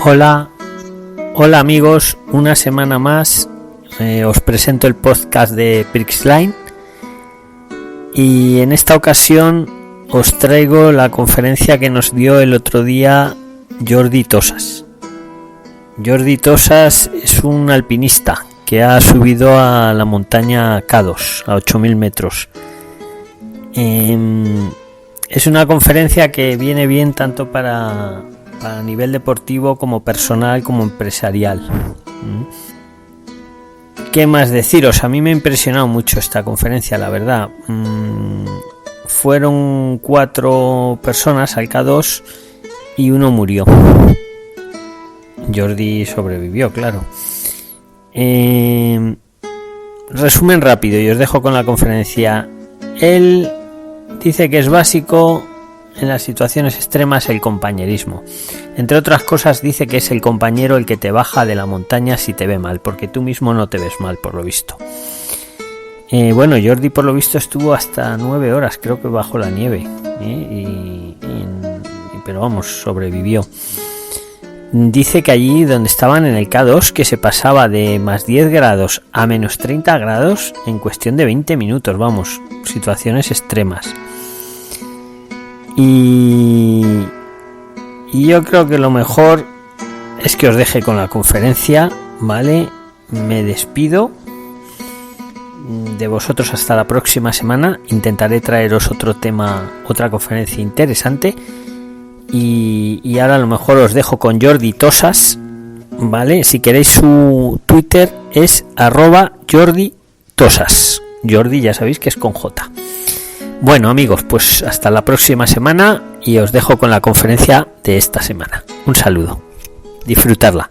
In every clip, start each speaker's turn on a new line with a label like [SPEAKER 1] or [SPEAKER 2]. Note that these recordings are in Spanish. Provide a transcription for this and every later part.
[SPEAKER 1] Hola amigos, una semana más os presento el podcast de Prixline y en esta ocasión os traigo la conferencia que nos dio el otro día Jordi Tosas. Jordi Tosas es un alpinista que ha subido a la montaña K2 a 8.000 metros. Es una conferencia que viene bien tanto para nivel deportivo como personal como empresarial. ¿Qué más deciros? A mí me ha impresionado mucho esta conferencia, la verdad. Fueron 4 personas al K2 y uno murió. Jordi sobrevivió, claro. Resumen rápido y os dejo con la conferencia. Él dice que es básico en las situaciones extremas el compañerismo. Entre otras cosas dice que es el compañero el que te baja de la montaña si te ve mal, porque tú mismo no te ves mal, por lo visto. Bueno, Jordi por lo visto estuvo hasta 9 horas, creo que bajo la nieve, pero vamos, sobrevivió. Dice que allí donde estaban en el K2 que se pasaba de más 10 grados a menos 30 grados en cuestión de 20 minutos, vamos, situaciones extremas. Y yo creo que lo mejor es que os deje con la conferencia, ¿vale? Me despido de vosotros hasta la próxima semana. Intentaré traeros otro tema, otra conferencia interesante. Y ahora a lo mejor os dejo con Jordi Tosas, ¿vale? Si queréis su Twitter es @JordiTosas. Jordi ya sabéis que es con J. Bueno amigos, pues hasta la próxima semana y os dejo con la conferencia de esta semana. Un saludo. Disfrutarla.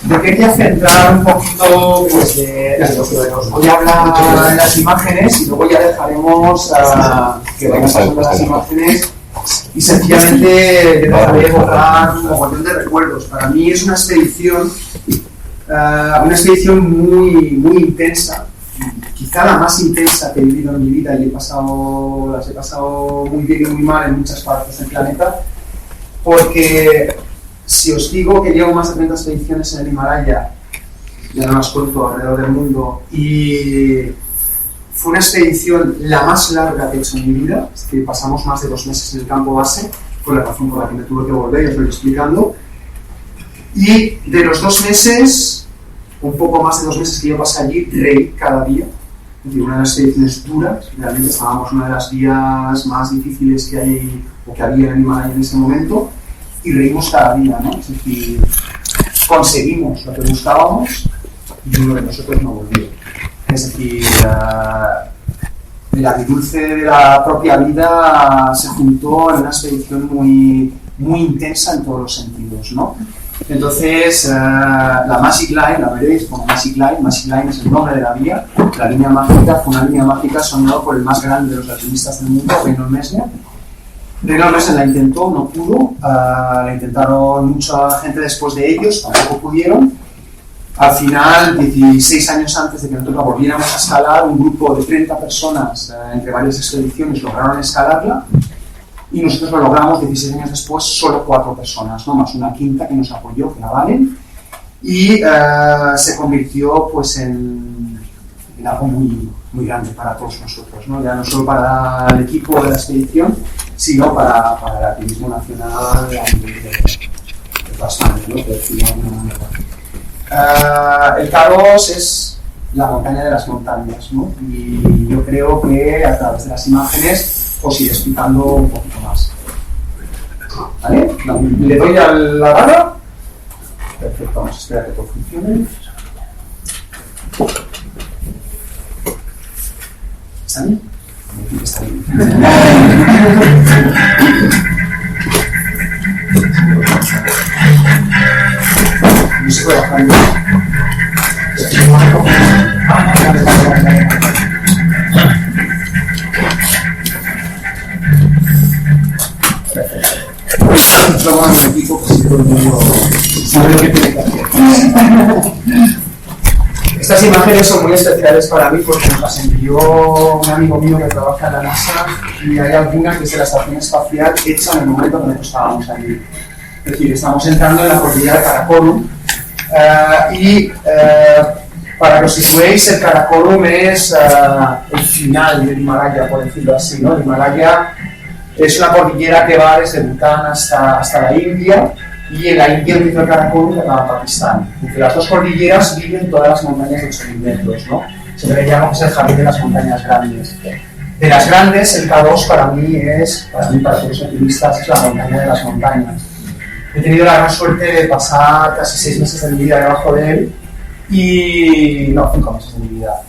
[SPEAKER 2] Me quería centrar un poquito pues, de lo que os voy a hablar en las imágenes y luego ya dejaremos que vayan pasando las imágenes y sencillamente dejaré borrar un montón de recuerdos. Para mí es una expedición muy intensa, quizá la más intensa que he vivido en mi vida y las he pasado muy bien y muy mal en muchas partes del planeta, porque si os digo que llevo más de 30 expediciones en el Himalaya, ya no las cuento alrededor del mundo, y fue una expedición la más larga que he hecho en mi vida, es que pasamos más de 2 meses en el campo base, fue la razón por la que me tuve que volver, ya os lo voy explicando. Y de los 2 meses, un poco más de 2 meses que yo pasé allí, reí cada día. Es decir, una de las expediciones duras, realmente estábamos en una de las vías más difíciles que hay o que había en el Himalaya en ese momento, y reímos cada día, ¿no? Es decir, conseguimos lo que buscábamos y uno de nosotros no volvió. Es decir, el agridulce de la propia vida se juntó en una expedición muy intensa en todos los sentidos, ¿no? Entonces, la Magic Line, la veréis como Magic Line es el nombre de la vía. La línea mágica fue una línea mágica soñada por el más grande de los alpinistas del mundo, Reinhold Messner. Reinhold Messner la intentó, no pudo, la intentaron mucha gente después de ellos, tampoco pudieron. Al final, 16 años antes de que nosotros la volviéramos a escalar, un grupo de 30 personas entre varias expediciones lograron escalarla y nosotros lo logramos 16 años después, solo 4 personas, ¿no? Más una quinta que nos apoyó, que la Valen, y se convirtió pues, en algo muy grande para todos nosotros, ¿no? Ya no solo para el equipo de la expedición, sino para el alpinismo nacional a nivel de toda España, ¿no? El K2 es la montaña de las montañas, ¿no? Y yo creo que a través de las imágenes os iré explicando un poquito más. ¿Vale? Le doy a la barra. Perfecto, vamos a esperar que todo funcione. ¿Está bien? Está bien. No se puede bajar. Vamos a un equipo que si todo el mundo sabe lo que tiene que hacer. Estas imágenes son muy especiales para mí porque me las envió un amigo mío que trabaja en la NASA y hay algunas desde la estación espacial hecha en el momento que nosotros estábamos allí. Es decir, estamos entrando en la cordillera de Karakorum para que os situéis, el Karakorum es el final del Himalaya, por decirlo así, ¿no? El Himalaya es una cordillera que va desde Bután hasta la India, y en la India empieza el Karakorum que acaba en Pakistán. Entre las dos cordilleras viven todas las montañas de 8.000 metros, ¿no? Se le llama que es el jardín de las montañas grandes. De las grandes, el K2 para todos los alpinistas, es la montaña de las montañas. He tenido la gran suerte de pasar casi 6 meses de mi vida debajo de él, 5 meses de mi vida.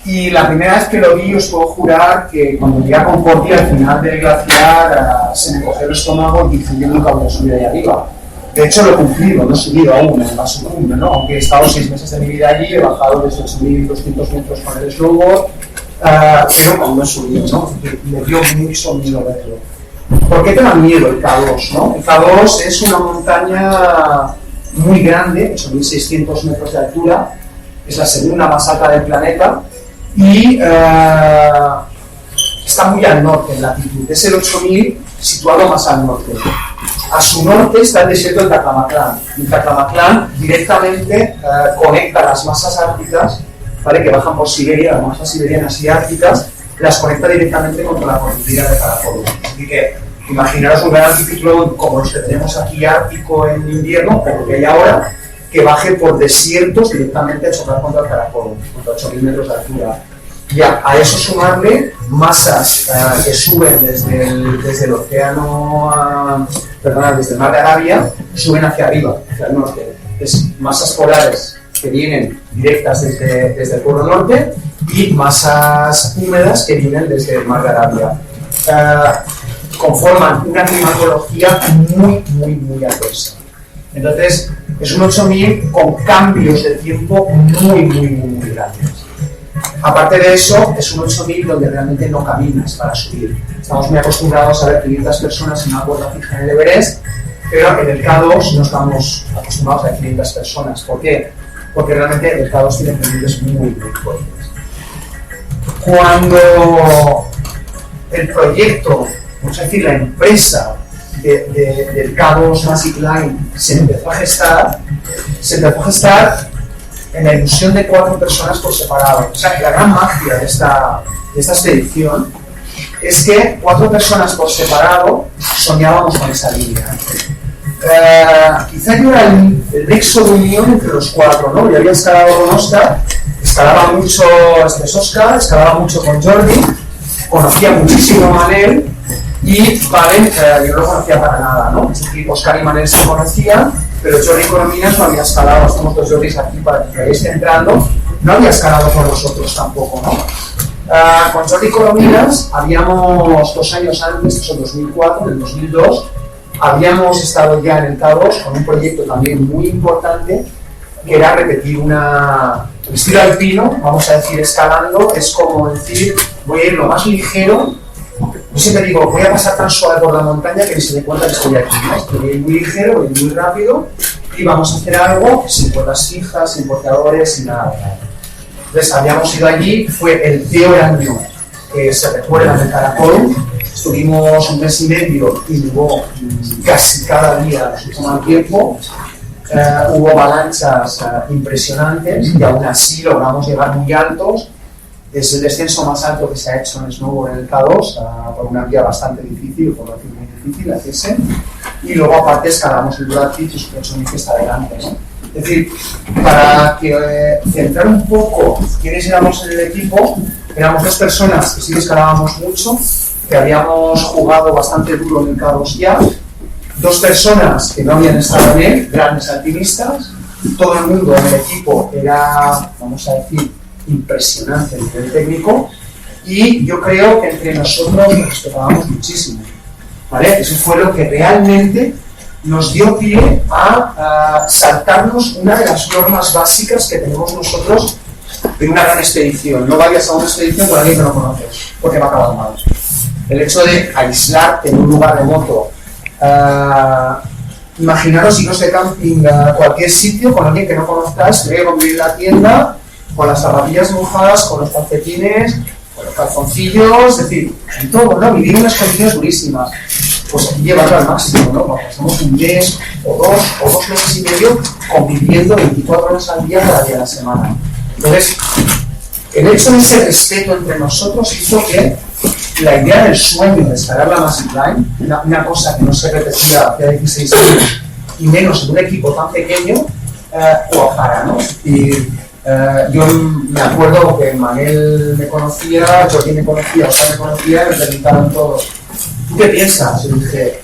[SPEAKER 2] Y la primera vez que lo vi, os puedo jurar que cuando llegué a Concordia, al final del glaciar, se me cogió el estómago y dije, yo nunca voy a subir ahí arriba. De hecho, lo he cumplido, no he subido aún en el paso cumbre, ¿no? Aunque he estado 6 meses de mi vida allí, he bajado desde 8.200 metros con el snowboard, pero aún no he subido, ¿no? Me dio mucho miedo verlo. ¿Por qué te da miedo el K2, no? El K2 es una montaña muy grande, 8.600 metros de altura, es la segunda más alta del planeta y está muy al norte en latitud, es el 8.000 situado más al norte. A su norte está el desierto del Taklamakan. El Taklamakan directamente conecta las masas árticas, ¿vale? Que bajan por Siberia, las masas siberianas y árticas, las conecta directamente contra la cordillera de Karakorum. Así que imaginaros un gran anticiclón como los que tenemos aquí ártico en invierno, o lo que hay ahora, que baje por desiertos directamente a chocar contra el Karakorum, contra 8.000 metros de altura. Y a eso sumarle masas que suben desde el océano, desde el mar de Arabia, suben hacia arriba, hacia el norte. Es masas polares que vienen directas desde el Polo Norte y masas húmedas que vienen desde el mar de Arabia. Conforman una climatología muy, muy, muy adversa. Entonces, es un 8.000 con cambios de tiempo muy, muy, muy, muy grandes. Aparte de eso, es un 8.000 donde realmente no caminas para subir. Estamos muy acostumbrados a ver 500 personas en una cuerda fija en el Everest, pero en el K2 no estamos acostumbrados a ver 500 personas. ¿Por qué? Porque realmente el K2 tiene pendientes muy, muy fuertes. Cuando el proyecto, vamos a decir, la empresa del K2 Massive Line se empezó a gestar en la ilusión de 4 personas por separado. O sea, la gran magia de esta expedición es que 4 personas por separado soñábamos con esa línea. Quizá yo era el nexo de unión entre los 4, ¿no? Yo había escalado con Oscar, escalaba mucho Oscar, escalaba mucho con Jordi, conocía muchísimo a Manel y Valen yo no lo conocía para nada, ¿no? Es decir, Oscar y Manel se conocían, pero Jordi Corominas no había escalado, estamos 2 Jordis aquí para que vayáis entrando, no había escalado con nosotros tampoco, ¿no? Con Jordi Corominas habíamos 2 años antes, eso en 2004, en el 2002, habíamos estado ya en el K2 con un proyecto también muy importante que era repetir el estilo alpino, vamos a decir escalando, es como decir, voy a ir lo más ligero. Yo siempre digo, voy a pasar tan suave por la montaña que ni se me cuenta que estoy aquí, ¿no? Voy a ir muy ligero, voy a ir muy rápido y vamos a hacer algo sin cuerdas fijas, sin porteadores, sin nada. Entonces habíamos ido allí, fue el peor año que se recuerda en el Karakorum. Estuvimos 1 mes y medio y hubo casi cada día mucho mal tiempo. Hubo avalanchas impresionantes y aún así logramos llegar muy altos. Es el descenso más alto que se ha hecho en snowboard en el K2, por una vía bastante difícil, por decir muy difícil, hacerse. Y luego aparte escalamos el Bradford y su 8.000 que está delante, ¿no? Es decir, para centrar un poco quiénes éramos en el equipo, éramos 2 personas que sí que escalábamos mucho, que habíamos jugado bastante duro en el K2 ya, 2 personas que no habían estado en él, grandes alpinistas, todo el mundo en el equipo era, vamos a decir, impresionante a nivel técnico, y yo creo que entre nosotros nos respetábamos muchísimo, ¿vale? Eso fue lo que realmente nos dio pie a saltarnos una de las normas básicas que tenemos nosotros en una gran expedición. No vayas a una expedición con alguien que no conoces, porque va a acabar mal. El hecho de aislarte en un lugar remoto, imaginaros iros de camping a cualquier sitio con alguien que no conozcáis, que voy a convivir en la tienda, con las zapatillas mojadas, con los calcetines, con los calzoncillos, es decir, en todo, ¿no? Vivir en unas condiciones durísimas. Pues aquí llevarlo al máximo, ¿no? Pasamos un mes o dos meses y medio conviviendo 24 horas al día, cada día de la semana. Entonces, el hecho de ese respeto entre nosotros hizo que la idea del sueño de escalar la Magic Line, una cosa que no se repetía hace 16 años, y menos en un equipo tan pequeño, cuajara, ¿no? Y yo me acuerdo que Manel me conocía, Jordi me conocía, Oscar me conocía, y me preguntaron todos, ¿tú qué piensas? Y dije,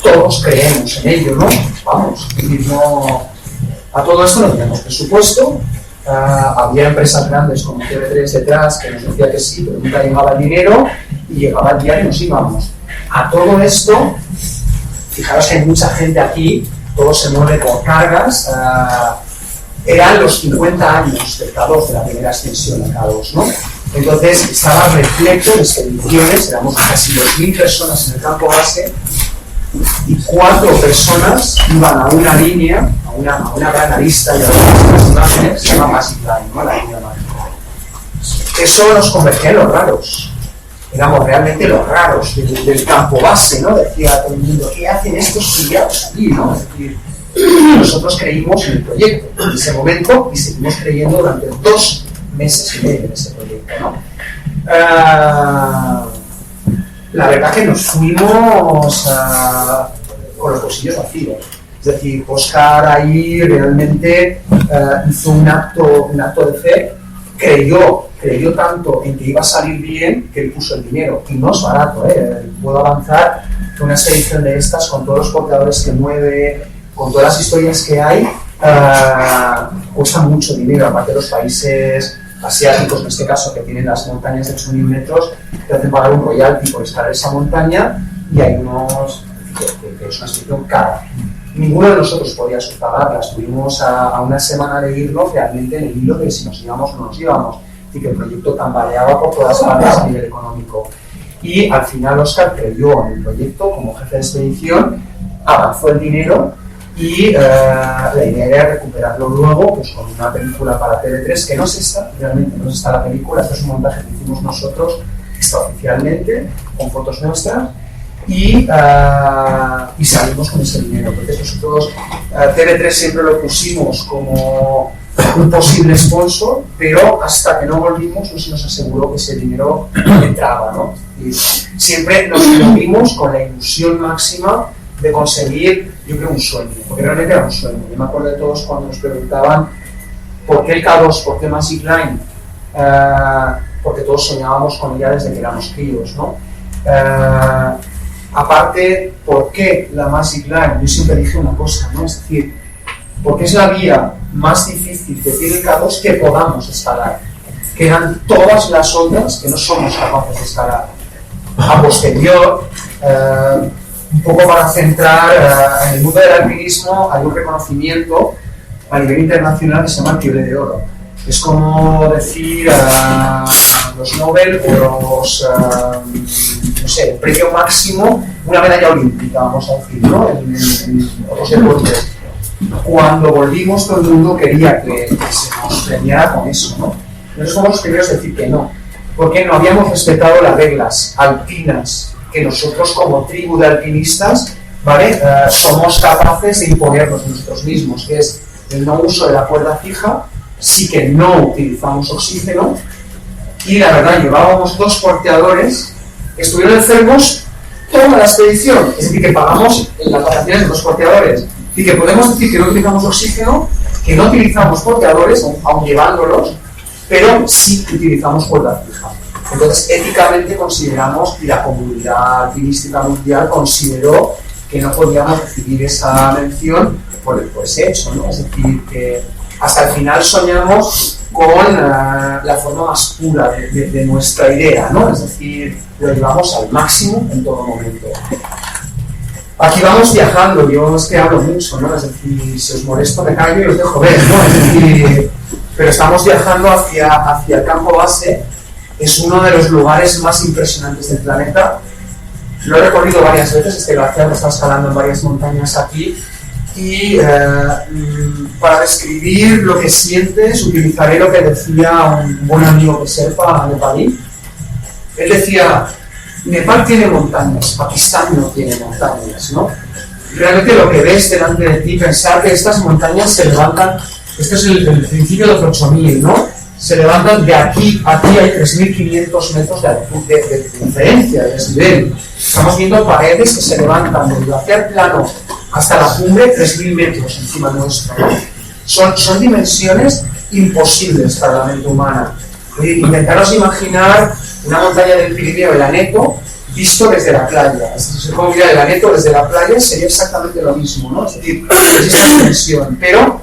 [SPEAKER 2] todos creemos en ello, ¿no? Vamos, no, a todo esto no teníamos presupuesto, había empresas grandes como TV3 detrás que nos decía que sí, pero nunca llegaba el dinero, y llegaba el día y nos íbamos. A todo esto, fijaros que hay mucha gente aquí, todo se mueve por cargas, eran los 50 años del K2, de la primera extensión del K2, ¿no? Entonces estaba repleto de expediciones, éramos casi 2.000 personas en el campo base, y 4 personas iban a una línea, a una gran arista, y a las imágenes, se llama Magic Line, ¿no? La línea mágica. Eso nos convertía en los raros. Éramos realmente los raros del campo base, ¿no? Decía todo el mundo, ¿qué hacen estos pillados aquí, no? Es decir, nosotros creímos en el proyecto en ese momento y seguimos creyendo durante 2 meses y medio en ese proyecto, ¿no? La verdad que nos fuimos con los bolsillos vacíos. Es decir, Oscar ahí realmente hizo un acto de fe, creyó tanto en que iba a salir bien que él puso el dinero. Y no es barato, puedo avanzar que una expedición de estas, con todos los portadores que mueve, con todas las historias que hay, cuesta mucho dinero. Aparte de los países asiáticos, en este caso, que tienen las montañas de 8.000 metros, te hacen pagar un royalty por escalar esa montaña, y hay unos que es una expedición cara. Ninguno de nosotros podía sufragarla. Estuvimos a una semana de irnos realmente en el hilo de si nos íbamos o no nos íbamos, y que el proyecto tambaleaba por todas partes a nivel económico. Y al final Oscar creyó en el proyecto como jefe de expedición, avanzó el dinero, y la idea era recuperarlo luego pues, con una película para TV3, que no es esta, realmente no es esta la película, esto es un montaje que hicimos nosotros extraoficialmente, con fotos nuestras, y salimos con ese dinero, porque nosotros TV3 siempre lo pusimos como un posible sponsor, pero hasta que no volvimos no se nos aseguró que ese dinero entraba, ¿no? Y siempre nos movimos con la ilusión máxima de conseguir, yo creo, un sueño, porque realmente era un sueño. Yo me acuerdo de todos cuando nos preguntaban ¿por qué el K2? ¿Por qué Magic Line? Porque todos soñábamos con ella desde que éramos críos, ¿no? Aparte, ¿por qué la Magic Line? Yo siempre dije una cosa, ¿no? Es decir, porque es la vía más difícil que tiene el K2 que podamos escalar, que eran todas las otras que no somos capaces de escalar. A posterior, un poco para centrar, en el mundo del alpinismo hay un reconocimiento a nivel internacional que se llama el Piolet de Oro. Es como decir los Nobel o los, no sé, el premio máximo, una medalla olímpica, vamos a decir, ¿no? En otros deportes. Cuando volvimos, todo el mundo quería que se nos premiara con eso, ¿no? Nosotros somos los primeros a decir que no, porque no habíamos respetado las reglas alpinas que nosotros como tribu de alpinistas, ¿vale? Somos capaces de imponernos nosotros mismos, que es el no uso de la cuerda fija, sí que no utilizamos oxígeno, y la verdad llevábamos 2 porteadores que estuvieron enfermos toda la expedición, es decir, que pagamos en las vacaciones de 2 porteadores, y que podemos decir que no utilizamos oxígeno, que no utilizamos porteadores, aun llevándolos, pero sí utilizamos cuerda fija. Entonces, éticamente consideramos, y la comunidad alpinística mundial consideró que no podíamos recibir esa mención por ese hecho, ¿no? Es decir, que hasta el final soñamos con la forma más pura de nuestra idea, ¿no? Es decir, lo llevamos al máximo en todo momento. Aquí vamos viajando, yo es que hablo mucho, ¿no? Es decir, si os molesto me callo y os dejo ver, ¿no? Es decir, pero estamos viajando hacia el campo base. Es uno de los lugares más impresionantes del planeta. Lo he recorrido varias veces, este glaciar lo está escalando en varias montañas aquí, y para describir lo que sientes utilizaré lo que decía un buen amigo que Sherpa nepalí. Él decía, Nepal tiene montañas, Pakistán no tiene montañas, ¿no? Realmente lo que ves delante de ti, pensar que estas montañas se levantan, esto es el principio de los 8000, ¿no? Se levantan de aquí a aquí, hay 3500 metros de diferencia, de desnivel. Estamos viendo paredes que se levantan desde el glaciar plano hasta la cumbre, 3000 metros encima nuestro, ¿no? Son dimensiones imposibles para la mente humana. Intentaros imaginar una montaña del Pirineo, el Aneto, visto desde la playa. Si se puede mirar el Aneto desde la playa, sería exactamente lo mismo, ¿no? Es decir, es esta dimensión. Pero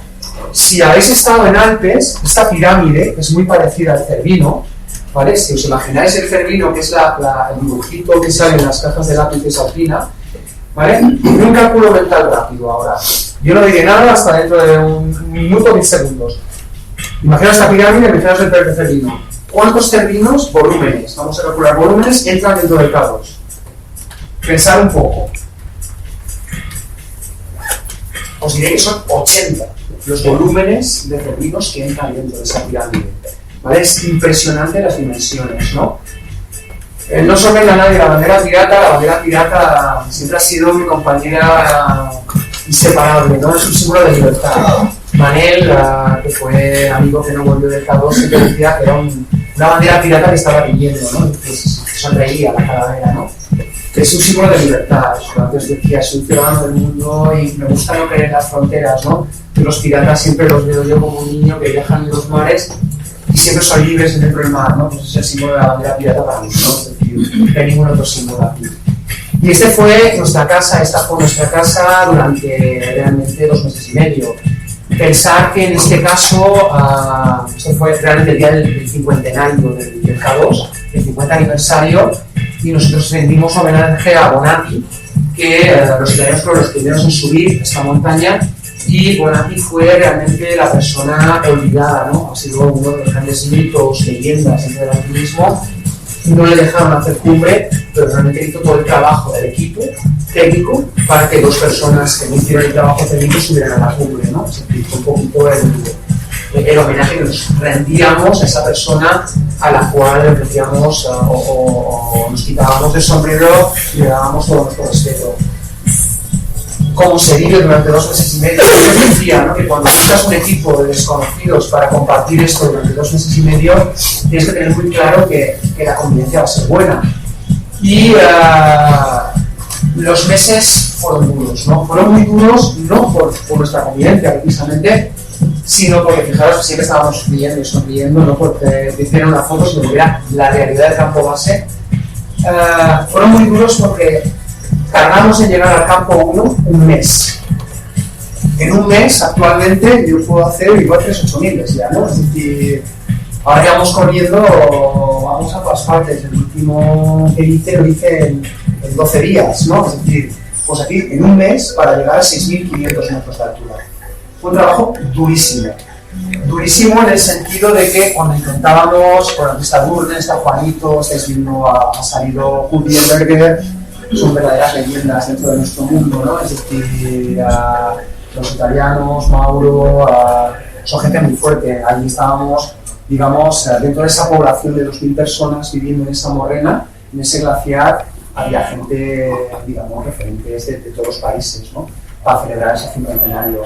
[SPEAKER 2] si habéis estado en Alpes, esta pirámide es muy parecida al Cervino, ¿vale? Si os imagináis el Cervino, que es el dibujito que sale en las cajas de lápices alpina, ¿vale? Un cálculo mental rápido ahora. Yo no diré nada hasta dentro de un minuto o 10 segundos. Imaginaos esta pirámide, imaginaos el Cervino. ¿Cuántos cervinos, volúmenes, vamos a calcular volúmenes, entran dentro del K2? Pensad un poco. Os diré que son 80 los volúmenes de cervinos que entran dentro de esa pirámide. ¿Vale? Es impresionante las dimensiones, ¿no? No sorprende a nadie la bandera pirata siempre ha sido mi compañera inseparable, ¿no? Es un símbolo de libertad. Manel, que fue amigo que no volvió del K2, siempre decía que era una bandera pirata que estaba riendo, ¿no? Entonces sonreía la calavera, ¿no? Es un símbolo de libertad. Antes decía, soy ciudadano del mundo y me gusta no creer en las fronteras, ¿no? Que los piratas siempre los veo yo como un niño que viajan en los mares y siempre son libres dentro del mar, ¿no? Pues es el símbolo de la bandera pirata para mí, ¿no? Es decir, no hay ningún otro símbolo aquí. Y esta fue nuestra casa durante realmente 2 meses y medio. Pensar que en este caso, esto fue realmente el día del cincuentenario del K2, el 50 aniversario, y nosotros rendimos homenaje a Bonatti, que los italianos fueron los primeros en subir esta montaña, y Bonatti fue realmente la persona olvidada, ¿no? Ha sido uno de los grandes mitos, leyendas dentro del alpinismo. No le dejaron hacer cumbre, pero realmente hizo todo el trabajo del equipo técnico para que 2 personas que no hicieron el trabajo técnico subieran a la cumbre, ¿no? Es decir, un poquito el homenaje que nos rendíamos a esa persona a la cual le ofrecíamos o nos quitábamos el sombrero y le dábamos todo nuestro respeto. Como se vive durante 2 meses y medio, yo decía, ¿no? Que cuando buscas un equipo de desconocidos para compartir esto durante 2 meses y medio, tienes que tener muy claro que la convivencia va a ser buena. Y los meses fueron duros, ¿no? Fueron muy duros no por nuestra convivencia precisamente, sino porque, fijaros, que siempre estábamos riendo y sonriendo, no porque te hicieran una foto, sino que era la realidad del campo base. Fueron muy duros porque tardamos en llegar al campo 1 un mes. En un mes, actualmente, yo puedo hacer igual 3.800 ya, ¿no? Es decir, ahora ya vamos corriendo, vamos a todas partes. El último que hice lo hice en 12 días, ¿no? Es decir, pues aquí en un mes para llegar a 6.500 metros de altura. Fue un trabajo durísimo. Durísimo en el sentido de que cuando intentábamos, por ejemplo, está Durden, está Juanito, estáis viendo, ha salido Gutenberger, son verdaderas leyendas dentro de nuestro mundo, ¿no? Es decir, los italianos, Mauro, son gente muy fuerte. Allí estábamos, digamos, dentro de esa población de 2.000 personas viviendo en esa morrena, en ese glaciar, había gente, digamos, referentes de todos los países, ¿no? Para celebrar ese cincuentenario.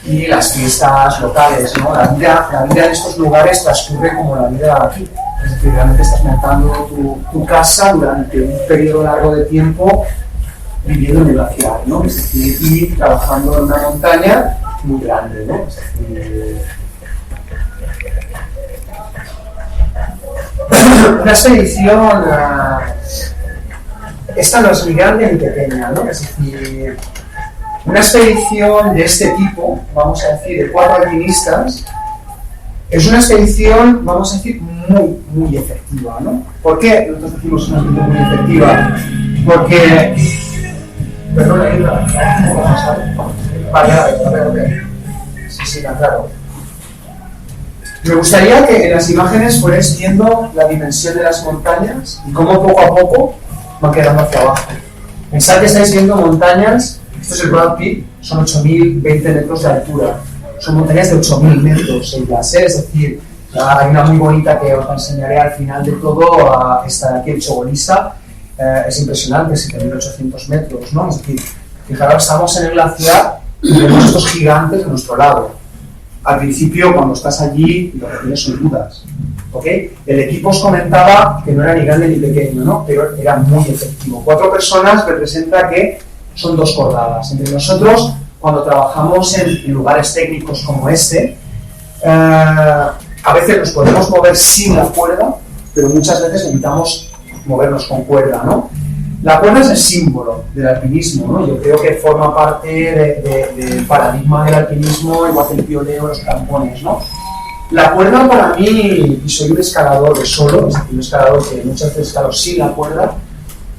[SPEAKER 2] Y las fiestas locales, ¿no? La vida en estos lugares transcurre como la vida aquí. Es decir, realmente estás montando tu casa durante un periodo largo de tiempo viviendo en el glaciar, ¿no? Es decir, y trabajando en una montaña muy grande, ¿no? Es decir, una expedición, esta no es ni grande ni pequeña, ¿no? Es decir, una expedición de este tipo, vamos a decir, de 4 alpinistas, es una expedición, vamos a decir, muy, muy efectiva, ¿no? ¿Por qué nosotros decimos una expedición muy efectiva? Porque... Perdón, hay una... Vale, a ver. Sí, claro. Me gustaría que en las imágenes fuerais viendo la dimensión de las montañas y cómo poco a poco van quedando hacia abajo. Pensad que estáis viendo montañas Esto es el Broad Peak, son 8.020 metros de altura. Son montañas de 8.000 metros ellas, es decir, hay una muy bonita que os enseñaré al final de todo, esta de aquí, el Chobolisa, es impresionante, 7.800 metros, ¿no? Es decir, fijaros, estamos en el glaciar y tenemos estos gigantes a nuestro lado. Al principio, cuando estás allí, lo que tienes son dudas, ¿ok? El equipo os comentaba que no era ni grande ni pequeño, ¿no? Pero era muy efectivo. 4 personas representa que son 2 cordadas. Entre nosotros, cuando trabajamos en lugares técnicos como este, a veces nos podemos mover sin la cuerda, pero muchas veces necesitamos movernos con cuerda, ¿no? La cuerda es el símbolo del alpinismo, ¿no? Yo creo que forma parte del paradigma del alpinismo, igual que el pionero, los crampones, ¿no? La cuerda para mí, y soy un escalador de solo, es decir, un escalador que muchas veces escalo sin la cuerda,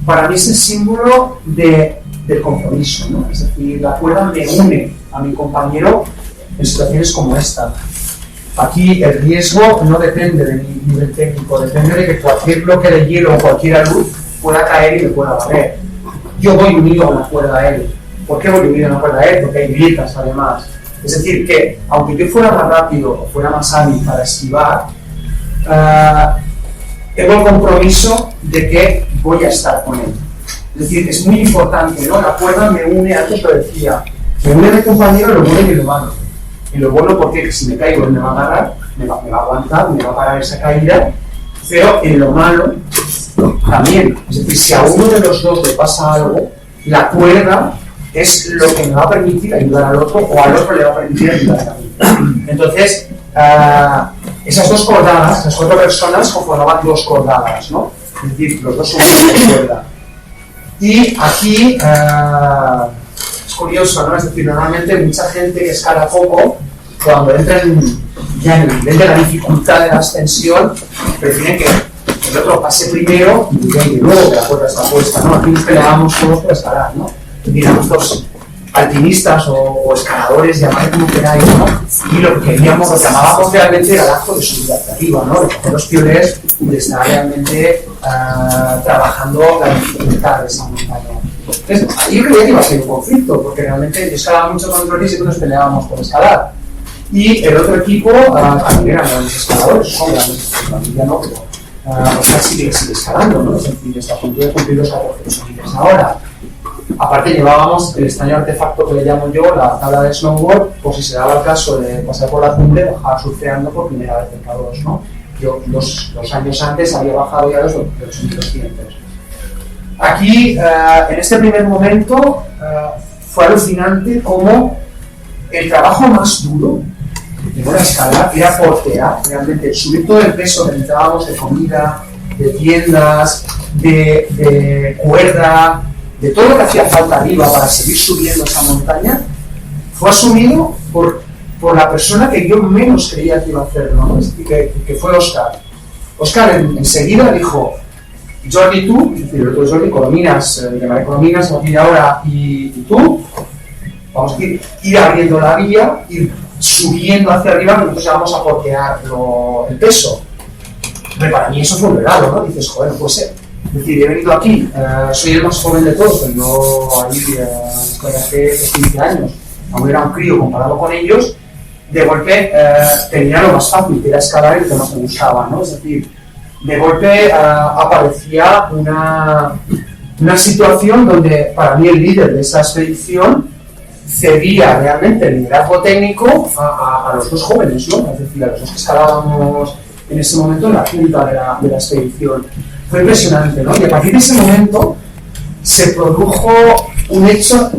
[SPEAKER 2] para mí es el símbolo del compromiso, ¿no? Es decir, la cuerda me une a mi compañero en situaciones como esta. Aquí el riesgo no depende de mi nivel técnico, depende de que cualquier bloque de hielo o cualquier luz pueda caer y me pueda valer. Yo voy unido a una cuerda a él. ¿Por qué voy unido a una cuerda a él? Porque hay grietas además. Es decir, que aunque yo fuera más rápido o fuera más hábil para esquivar, tengo el compromiso de que voy a estar con él. Es decir, es muy importante, ¿no? La cuerda me une, antes lo decía, me une a mi compañero en lo bueno y en lo malo. En lo bueno porque si me caigo él me va a agarrar, me va a aguantar, me va a parar esa caída, pero en lo malo también. Es decir, si a uno de los dos le pasa algo, la cuerda es lo que me va a permitir ayudar al otro o al otro le va a permitir ayudar a mí. Entonces, esas 2 cordadas, esas 4 personas conformaban 2 cordadas, ¿no? Es decir, los 2 son una cuerda. Y aquí es curioso, ¿no? Es decir, normalmente mucha gente que escala poco, cuando entran ya en el nivel de la dificultad de la ascensión, prefieren que el otro pase primero y luego que la cuerda está puesta, ¿no? Aquí nos peleábamos todos por escalar, ¿no? Es decir, nosotros alpinistas o escaladores, llamadle como queráis, ¿no? Y lo que queríamos, lo que llamábamos realmente era el acto de subir hacia arriba, ¿no? De coger los pioneros y de estar realmente trabajando la dificultad de esa montaña. Entonces, yo creía que iba a ser un conflicto, porque realmente yo escalaba mucho con Rory y siempre nos peleábamos por escalar. Y el otro equipo también eran grandes escaladores, son grandes, ya no, pero Oscar sigue escalando, ¿no? Es decir, está a punto de cumplir los 14 años ahora. Aparte llevábamos el extraño artefacto que le llamo yo, la tabla de snowboard, por si se daba el caso de pasar por la cumbre, bajar surfeando por primera vez en K2, ¿no? Yo 2 años antes había bajado ya los 8.200. Aquí, en este primer momento, fue alucinante cómo el trabajo más duro de una escala era portear, realmente subir todo el peso que necesitábamos de comida, de tiendas, de cuerda, de todo lo que hacía falta arriba para seguir subiendo esa montaña, fue asumido por la persona que yo menos creía que iba a hacerlo, ¿no? Es decir, que fue Oscar. Oscar enseguida dijo, Jordi, tú, es decir, el otro Jordi, Colominas, llamaré Colominas, aquí ahora, y tú, vamos a ir abriendo la vía, ir subiendo hacia arriba, nosotros ya vamos a portear el peso. Pero para mí eso fue un regalo, ¿no? Dices, joder, no puede ser. Es decir, he venido aquí, soy el más joven de todos, pero yo ahí estoy hace 15 años, aún era un crío comparado con ellos, de golpe tenía lo más fácil, que era escalar y lo que más me gustaba, ¿no? Es decir, de golpe aparecía una situación donde para mí el líder de esa expedición cedía realmente el liderazgo técnico a los 2 jóvenes, ¿no? Es decir, a los 2 que escalábamos en ese momento en la punta de la expedición. Fue impresionante, ¿no? Y a partir de ese momento se produjo un hecho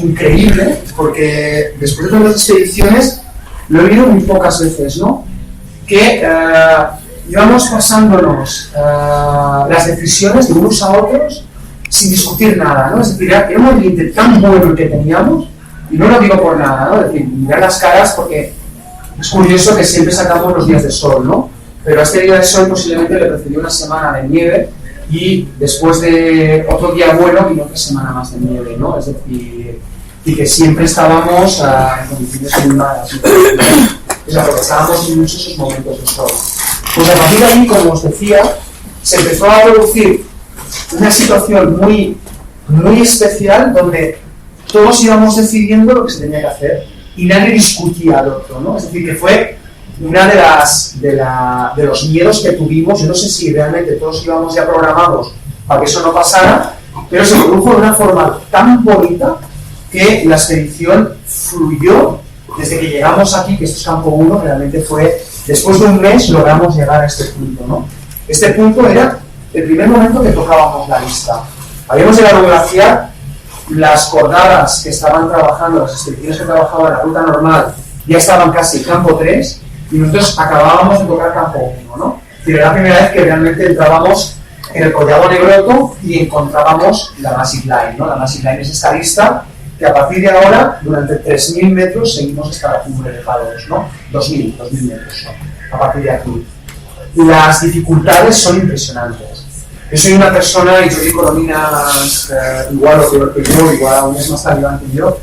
[SPEAKER 2] increíble, porque después de todas las expediciones lo he vivido muy pocas veces, ¿no? Que íbamos pasándonos las decisiones de unos a otros sin discutir nada, ¿no? Es decir, era un ambiente tan bueno el que teníamos, y no lo digo por nada, ¿no? Es decir, mirar las caras, porque es curioso que siempre sacamos los días de sol, ¿no? Pero a este día de sol posiblemente le precedió una semana de nieve y después de otro día bueno vino otra semana más de nieve, ¿no? Es decir, y que siempre estábamos en condiciones muy malas. O sea, porque estábamos en muchos esos momentos de sol. Pues a partir de ahí, como os decía, se empezó a producir una situación muy, muy especial donde todos íbamos decidiendo lo que se tenía que hacer y nadie discutía al otro, ¿no? Es decir, que fue una de los miedos que tuvimos. Yo no sé si realmente todos íbamos ya programados para que eso no pasara, pero se produjo de una forma tan bonita que la expedición fluyó desde que llegamos aquí, que esto es campo 1, realmente fue, después de un mes logramos llegar a este punto, ¿no? Este punto era el primer momento que tocábamos la lista. Habíamos llegado a un glaciar, las cordadas que estaban trabajando, las expediciones que trabajaban la ruta normal, ya estaban casi en campo 3, y nosotros acabábamos de tocar campo 1, ¿no? Y era la primera vez que realmente entrábamos en el Collado Negroto y encontrábamos la Massive Line, ¿no? La Massive Line es esta lista que a partir de ahora, durante 3.000 metros, seguimos hasta la cumbre de K2, ¿no? 2.000 metros son, a partir de aquí. Las dificultades son impresionantes. Yo soy una persona, y yo digo Corominas igual o peor que yo, igual aún es más talibán que yo,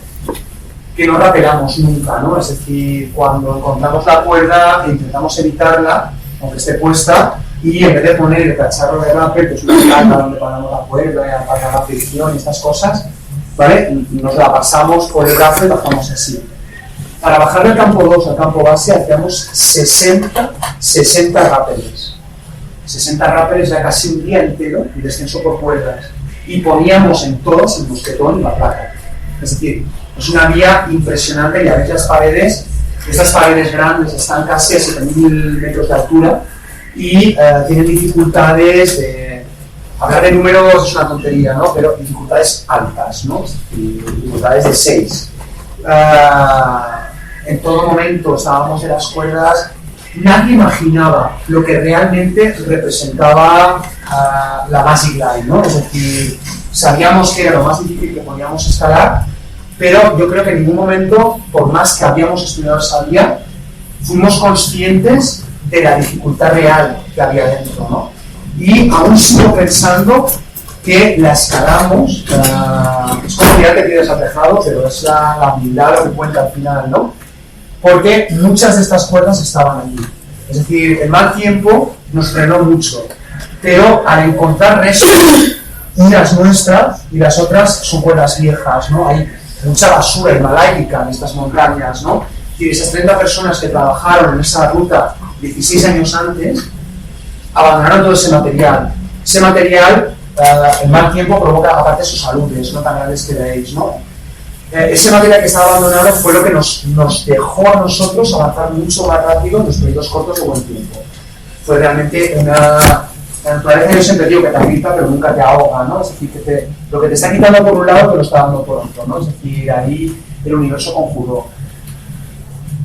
[SPEAKER 2] que no rapelamos nunca, ¿no? Es decir, cuando encontramos la cuerda, intentamos evitarla, aunque esté puesta, y en vez de poner el cacharro de rappel, que es una placa donde paramos la cuerda, apagar la fricción y estas cosas, ¿vale? Nos la pasamos por el brazo y bajamos así. Para bajar del campo 2 al campo base hacíamos 60 rápeles. 60 rápeles ya casi un día entero y descenso por cuerdas. Y poníamos en todas el mosquetón y la placa. Es decir, es una vía impresionante y a veces las paredes, estas paredes grandes están casi a 7.000 metros de altura y tienen dificultades de... Hablar de números es una tontería, ¿no? Pero dificultades altas, ¿no? Dificultades de 6. En todo momento estábamos en las cuerdas. Nadie imaginaba lo que realmente representaba la Massive Line, ¿no? Es decir, sabíamos que era lo más difícil que podíamos escalar, pero yo creo que en ningún momento, por más que habíamos estudiado esa vía, fuimos conscientes de la dificultad real que había dentro, ¿no? Y aún sigo pensando que la escalamos, es como tirar que tienes al tejado, pero es la habilidad lo que cuenta al final, ¿no? Porque muchas de estas cuerdas estaban allí. Es decir, el mal tiempo nos frenó mucho, pero al encontrar restos, unas nuestras y las otras son cuerdas viejas, ¿no? Hay mucha basura himaláyica en estas montañas, ¿no? Y esas 30 personas que trabajaron en esa ruta 16 años antes, abandonaron todo ese material. Ese material, el mal tiempo provoca aparte sus saludes, no tan grandes que veis, ¿no? Ese material que estaba abandonado fue lo que nos dejó a nosotros avanzar mucho más rápido en los periodos cortos de buen tiempo. Fue realmente la naturaleza, yo siempre digo que te agita pero nunca te ahoga, ¿no? Es decir, que lo que te está quitando por un lado te lo está dando por otro, ¿no? Es decir, ahí el universo conjuró.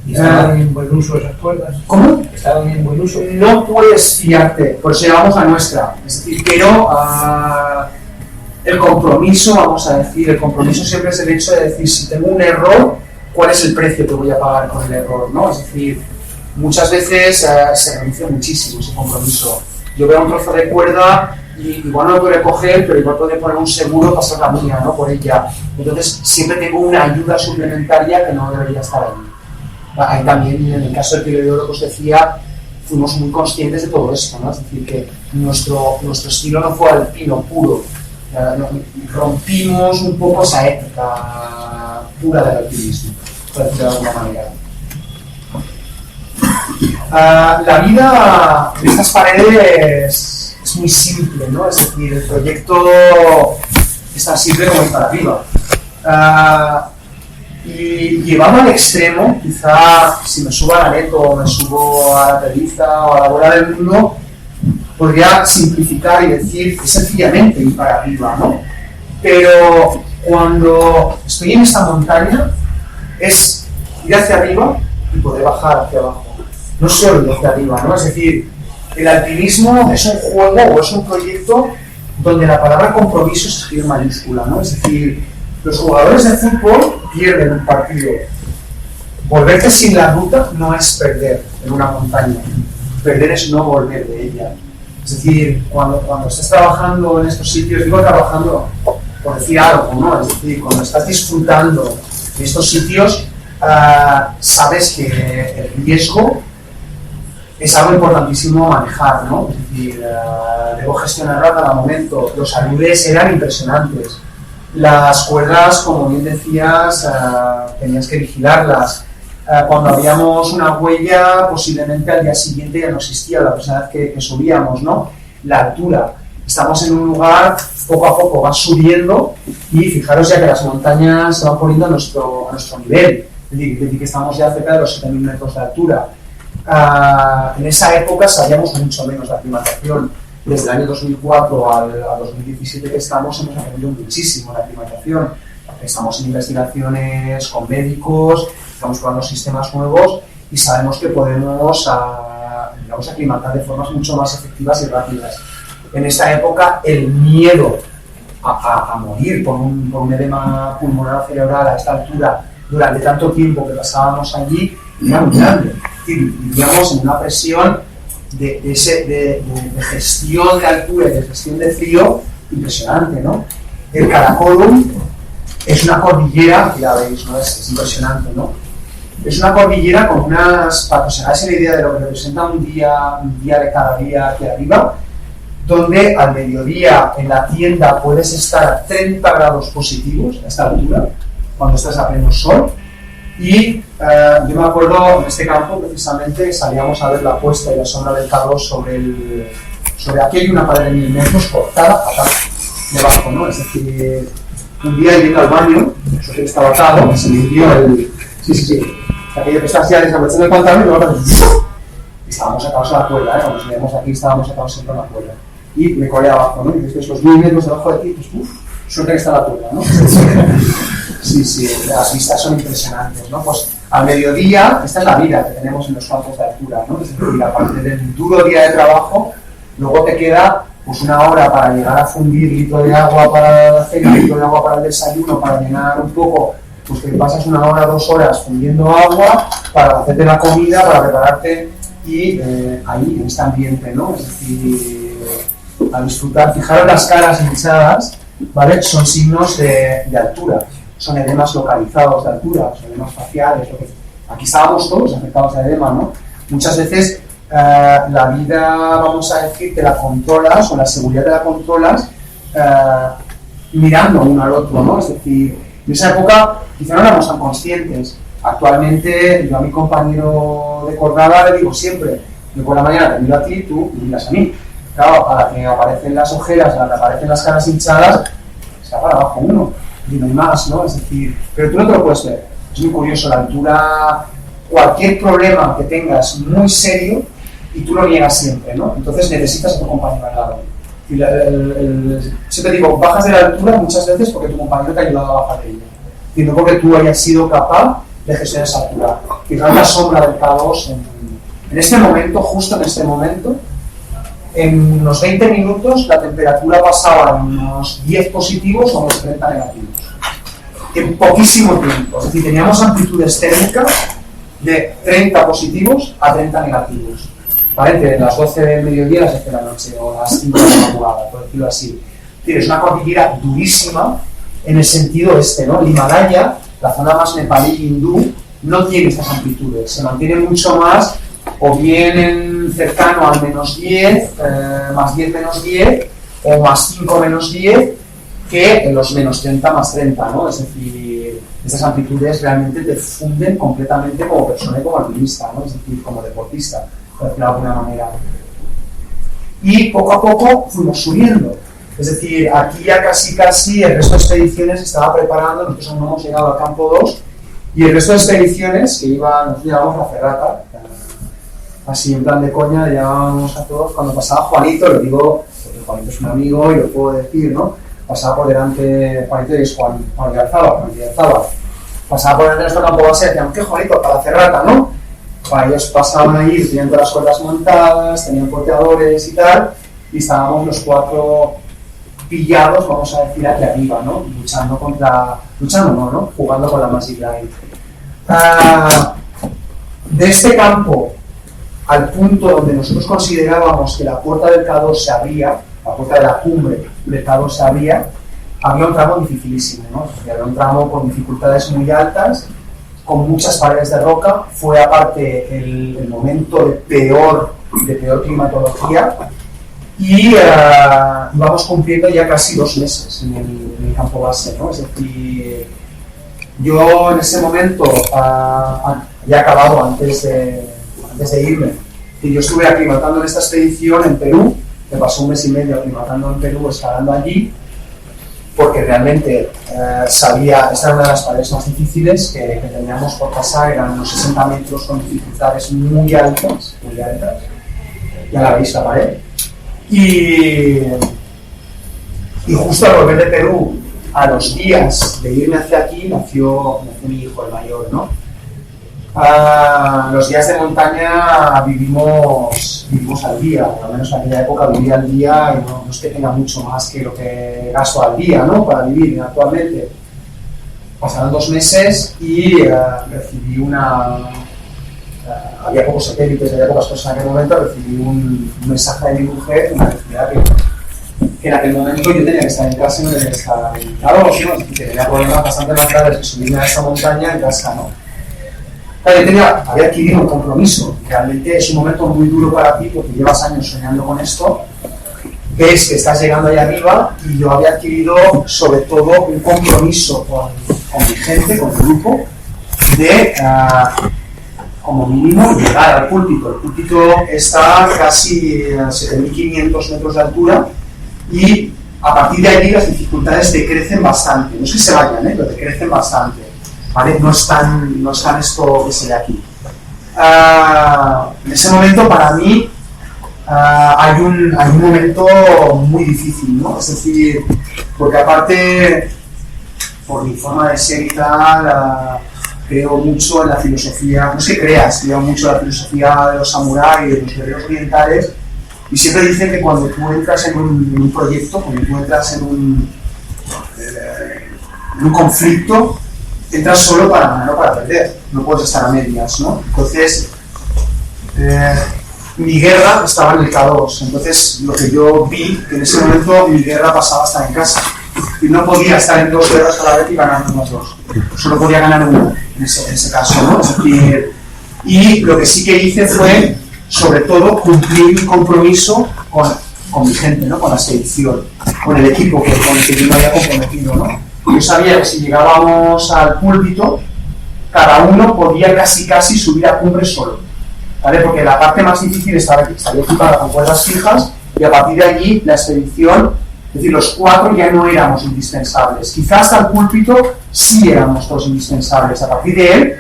[SPEAKER 3] ¿Y estaban en buen uso esas cuerdas?
[SPEAKER 2] ¿Cómo?
[SPEAKER 3] ¿Estaban en buen uso?
[SPEAKER 2] No puedes fiarte, por eso llevamos la nuestra. Es decir, pero el compromiso, vamos a decir, el compromiso siempre es el hecho de decir, si tengo un error, ¿cuál es el precio que voy a pagar con el error, ¿no? Es decir, muchas veces se reduce muchísimo ese compromiso. Yo veo un trozo de cuerda y igual no lo puedo coger, pero igual puedo poner un seguro para ser la mía, ¿no? Por ella. Entonces, siempre tengo una ayuda suplementaria que no debería estar allí. Ahí también, en el caso del Píleo de Oro que os decía, fuimos muy conscientes de todo esto, ¿no? Es decir, que nuestro estilo no fue alpino puro. Rompimos un poco esa ética pura del alpinismo, por decirlo de alguna manera. La vida de estas paredes es muy simple, ¿no? Es decir, el proyecto es tan simple como ir para arriba. Y llevado al extremo, quizá si me subo a Aneto o me subo a la Peliza o a la Bola del Mundo, podría simplificar y decir sencillamente ir para arriba, ¿no? Pero cuando estoy en esta montaña es ir hacia arriba y poder bajar hacia abajo. No solo ir hacia arriba, ¿no? Es decir, el alpinismo es un juego o es un proyecto donde la palabra compromiso se escribe en mayúscula, ¿no? Es decir, los jugadores de fútbol pierden un partido. Volverte sin la ruta no es perder en una montaña. Perder es no volver de ella. Es decir, cuando estás trabajando en estos sitios, digo trabajando por decir algo, ¿no? Es decir, cuando estás disfrutando de estos sitios, sabes que el riesgo es algo importantísimo manejar, ¿no? Es decir, debo gestionarlo a cada momento. Los saludes eran impresionantes. Las cuerdas, como bien decías, tenías que vigilarlas. Cuando habíamos una huella, posiblemente al día siguiente ya no existía la persona que subíamos, ¿no? La altura. Estamos en un lugar, poco a poco va subiendo y fijaros ya que las montañas se van poniendo a nuestro nivel. Es decir, que estamos ya cerca de los 7.000 metros de altura. En esa época sabíamos mucho menos de aclimatación. Desde el año 2004 al 2017 que estamos, hemos aprendido muchísimo de aclimatación. Estamos en investigaciones con médicos, estamos probando sistemas nuevos y sabemos que podemos aclimatar de formas mucho más efectivas y rápidas. En esa época, el miedo a morir por un edema pulmonar cerebral a esta altura durante tanto tiempo que pasábamos allí era muy grande. Vivíamos en una presión de gestión de altura y de gestión de frío impresionante, ¿no? El Karakorum es una cordillera, ya veis, ¿no? Es impresionante, ¿no? Es una cordillera con unas, para que os hagáis la idea de lo que representa un día de cada día aquí arriba, donde al mediodía en la tienda puedes estar a 30 grados positivos a esta altura, cuando estás a pleno sol. Y yo me acuerdo en este campo precisamente salíamos a ver la puesta y la sombra del K2 sobre aquí hay una pared de 1000 metros cortada acá debajo, ¿no? Es decir, un día yendo al baño, eso que estaba atado, se limpió el... Sí. Aquello que está así desaprovechando el pantalón y luego estábamos atados a la cuerda, cuando nos veíamos aquí estábamos atados siempre a la cuerda. Y me colé abajo, ¿no? Y dices, esos 1000 metros debajo de ti, pues suerte que está la cuerda, ¿no? Sí, las vistas son impresionantes, ¿no? Pues al mediodía, esta es la vida que tenemos en los campos de altura, ¿no? Es decir, aparte del duro día de trabajo, luego te queda pues una hora para llegar a fundir litro de agua para la cena, litro de agua para el desayuno, para llenar un poco, pues que pasas 1 hora, 2 horas fundiendo agua para hacerte la comida, para prepararte y ahí en este ambiente, ¿no? Es decir, a disfrutar. Fijaros las caras hinchadas, ¿vale? Son signos de altura. Son edemas localizados de altura, son edemas faciales. Aquí estábamos todos afectados a edema, ¿no? Muchas veces la vida, vamos a decir, te la controlas, o la seguridad te la controlas mirando uno al otro, ¿no? Es decir, en esa época quizá no éramos tan conscientes. Actualmente, yo a mi compañero de cordada le digo siempre, yo por la mañana te miro a ti y tú me miras a mí. Claro, a la que aparecen las ojeras, a la que aparecen las caras hinchadas, está para abajo uno. Y no hay más, ¿no? Es decir, pero tú no te lo puedes ver. Es muy curioso, la altura, cualquier problema que tengas muy serio y tú lo niegas siempre, ¿no? Entonces necesitas a tu compañero al lado. Siempre digo, bajas de la altura muchas veces porque tu compañero te ha ayudado a bajar de ella. Y no porque tú hayas sido capaz de gestionar esa altura. Fijar la sombra del K2 en este momento, justo en este momento, en unos 20 minutos la temperatura pasaba de unos 10 positivos a unos 30 negativos. En poquísimo tiempo. Es decir, teníamos amplitudes térmicas de 30 positivos a 30 negativos. ¿Vale? Entre las 12 del mediodía y las 10 de la noche, o las 5 de la madrugada, por decirlo así. Es decir, es una cordillera durísima en el sentido ¿no? El Himalaya, la zona más nepalí hindú, no tiene estas amplitudes. Se mantiene mucho más o bien cercano al menos 10, más 10 menos 10, o más 5 menos 10, que en los menos 30 más 30, ¿no? Es decir, estas amplitudes realmente te funden completamente como persona y como alpinista, ¿no? Es decir, como deportista, por decirlo de alguna manera. Y poco a poco fuimos subiendo. Es decir, aquí ya casi el resto de expediciones se estaba preparando, nosotros aún no hemos llegado al campo 2, y el resto de expediciones que nosotros llevábamos la ferrata, así en plan de coña, le llamábamos a todos, cuando pasaba Juanito, lo digo, porque Juanito es un amigo y lo puedo decir, ¿no? Pasaba por delante, Juanito es Juan Garzaba, pasaba por delante de nuestro campo base y decían, ¿qué Juanito? Para la ferrata, ¿no? Para ellos pasaban ahí, tenían todas las cuerdas montadas, tenían porteadores y tal, y estábamos los 4 pillados, vamos a decir, aquí arriba, ¿no? Jugando con la Magic Line. De este campo al punto donde nosotros considerábamos que la puerta del K2 se abría, la puerta de la cumbre del K2 se abría, había un tramo dificilísimo, ¿no? Había un tramo con dificultades muy altas, con muchas paredes de roca. Fue aparte el momento de peor climatología, y íbamos cumpliendo ya casi 2 meses en el campo base, ¿no? Es decir, yo en ese momento había acabado antes de irme, y yo estuve aclimatando en esta expedición en Perú, me pasó 1 mes y medio aclimatando en Perú, escalando allí, porque realmente sabía, esta era una de las paredes más difíciles que teníamos por pasar, eran unos 60 metros con dificultades muy altas, ya la veis la pared, y justo al volver de Perú, a los días de irme hacia aquí, nació mi hijo, el mayor, ¿no? Los días de montaña vivimos al día, al menos en aquella época vivía al día y no es que tenga mucho más que lo que gasto al día, ¿no? Para vivir actualmente. Pasaron 2 meses y recibí había pocos satélites, había pocas personas en aquel momento, recibí un mensaje de mi mujer, una necesidad que en aquel momento yo tenía que estar en casa y no tenía que estar en Estados, ¿no? Que tenía problemas bastante más graves que subirme a esta montaña en casa, ¿no? Claro, había adquirido un compromiso. Realmente es un momento muy duro para ti porque llevas años soñando con esto. Ves que estás llegando allá arriba y yo había adquirido sobre todo un compromiso con mi gente, con el grupo, de como mínimo llegar al púlpito. El púlpito está casi a 7.500 metros de altura y a partir de allí las dificultades decrecen bastante. No es que se vayan, pero decrecen bastante. ¿Vale? No es tan esto que se ve aquí. En ese momento para mí hay un momento muy difícil, ¿no? Es decir, porque aparte por mi forma de ser y tal, creo mucho en la filosofía, no es que creas, creo mucho en la filosofía de los samuráis y de los guerreros orientales, y siempre dicen que cuando tú entras en un proyecto, cuando tú entras en un conflicto, entras solo para ganar o para perder, no puedes estar a medias, ¿no? Entonces, mi guerra estaba en el K2, entonces lo que yo vi, que en ese momento mi guerra pasaba a estar en casa, y no podía estar en 2 guerras a la vez y ganar las 2, solo podía ganar una en ese caso, ¿no? Es decir, y lo que sí que hice fue, sobre todo, cumplir mi compromiso con mi gente, ¿no? Con la expedición, con el equipo con el que yo me había comprometido, ¿no? Yo sabía que si llegábamos al púlpito, cada uno podía casi subir a cumbre solo, ¿vale? Porque la parte más difícil estaría equipada con cuerdas fijas y a partir de allí la expedición, es decir, los 4 ya no éramos indispensables. Quizás hasta el púlpito sí éramos todos indispensables. A partir de él,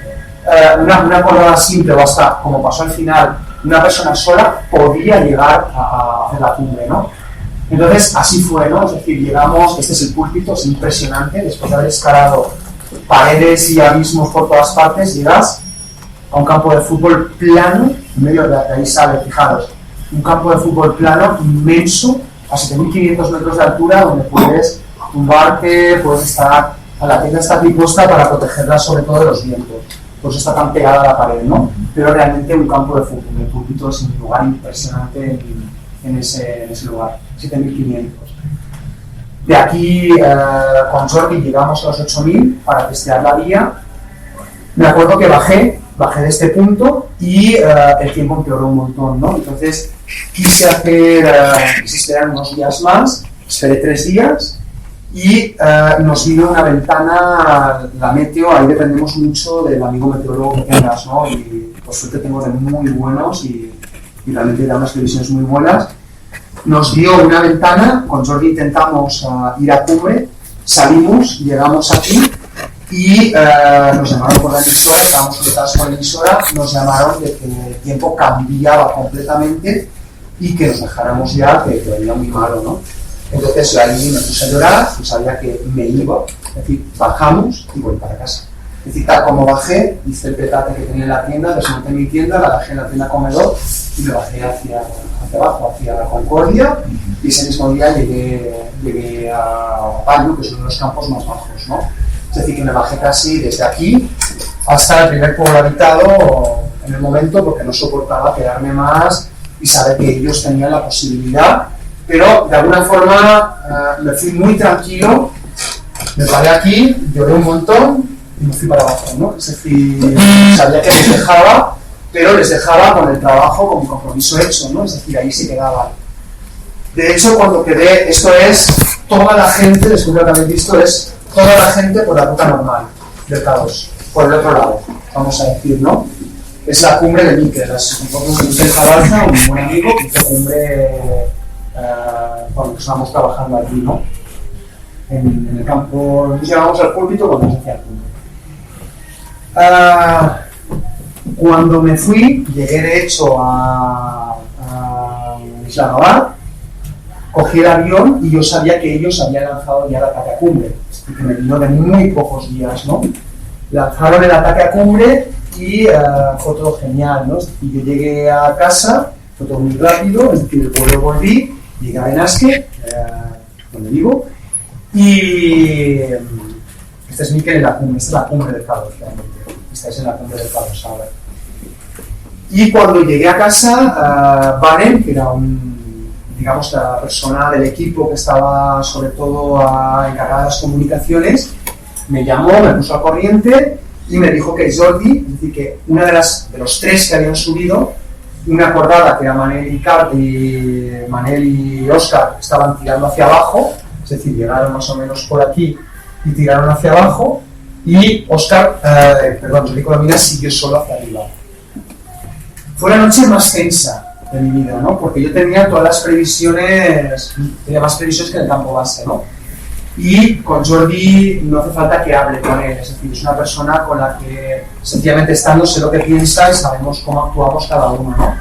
[SPEAKER 2] una cordada simple o hasta, como pasó al final, una persona sola podía llegar a hacer la cumbre, ¿no? Entonces, así fue, ¿no? Es decir, llegamos, este es el púlpito, es impresionante, después de haber escalado paredes y abismos por todas partes, llegas a un campo de fútbol plano, en medio de ahí sale, fijaros, un campo de fútbol plano inmenso, a 7.500 metros de altura, donde puedes tumbarte, puedes estar, la tienda está dispuesta para protegerla sobre todo de los vientos, por eso está tan pegada a la pared, ¿no? Pero realmente un campo de fútbol, el púlpito es un lugar impresionante en ese lugar, 7.500. De aquí con Jordi llegamos a los 8.000 para testear la vía. Me acuerdo que bajé de este punto y el tiempo empeoró un montón, ¿no? Entonces quise esperar unos días más, esperé 3 días y nos vino una ventana, la meteo, ahí dependemos mucho del amigo meteorólogo que tengas, ¿no? Y por suerte tengo de muy buenos y realmente da unas previsiones muy buenas. Nos dio una ventana, con Jordi intentamos ir a cumbre, salimos, llegamos aquí y nos llamaron por la emisora, estábamos conectados con la emisora, nos llamaron de que el tiempo cambiaba completamente y que nos dejáramos ya, que venía muy malo, ¿no? Entonces yo ahí me puse a llorar, yo sabía que me iba, es decir, bajamos y voy para casa. Es decir, tal como bajé, hice el petate que tenía en la tienda, desmonté mi tienda, la dejé en la tienda comedor y me bajé hacia abajo, hacia la Concordia, y ese mismo día llegué a Baño, que es uno de los campos más bajos, ¿no? Es decir, que me bajé casi desde aquí hasta el primer pueblo habitado en el momento, porque no soportaba quedarme más y saber que ellos tenían la posibilidad, pero de alguna forma me fui muy tranquilo, me paré aquí, lloré un montón y me fui para abajo, ¿no? Es decir, sabía que les dejaba, pero les dejaba con el trabajo, con mi compromiso hecho, ¿no? Es decir, ahí se quedaban. De hecho, cuando quedé, esto es toda la gente, después de lo que habéis visto, es toda la gente por la ruta normal del K2, por el otro lado, vamos a decir, ¿no? Es la cumbre de Mikel, es un poco Mikel Zabalza, un buen amigo que hizo cumbre cuando estábamos trabajando aquí, ¿no? En el campo, nos llevábamos al púlpito cuando se hacía el cumbre. Cuando me fui, llegué de hecho a Islamabad, cogí el avión y yo sabía que ellos habían lanzado ya el ataque a cumbre, y que me vino de muy pocos días, ¿no? Lanzaron el ataque a cumbre y fue todo genial, ¿no? Es decir, yo llegué a casa, fue todo muy rápido, es decir, después volví, llegué a Benasque, donde vivo, y este es Mikel en la cumbre, esta es la cumbre del K2, realmente, estáis en la cumbre del K2 ahora. Y cuando llegué a casa, Banen, que era digamos, la persona del equipo que estaba sobre todo encargada de las comunicaciones, me llamó, me puso al corriente y me dijo que Jordi, es decir, que una de los tres que habían subido, una acordada que era Manel y Óscar, estaban tirando hacia abajo, es decir, llegaron más o menos por aquí y tiraron hacia abajo, y Óscar, Jordi Colomina siguió solo hacia arriba. Fue la noche más tensa de mi vida, ¿no? Porque yo tenía todas las previsiones, tenía más previsiones que en el campo base, ¿no? Y con Jordi no hace falta que hable con él, es decir, es una persona con la que sencillamente estando sé lo que piensa y sabemos cómo actuamos cada uno, ¿no?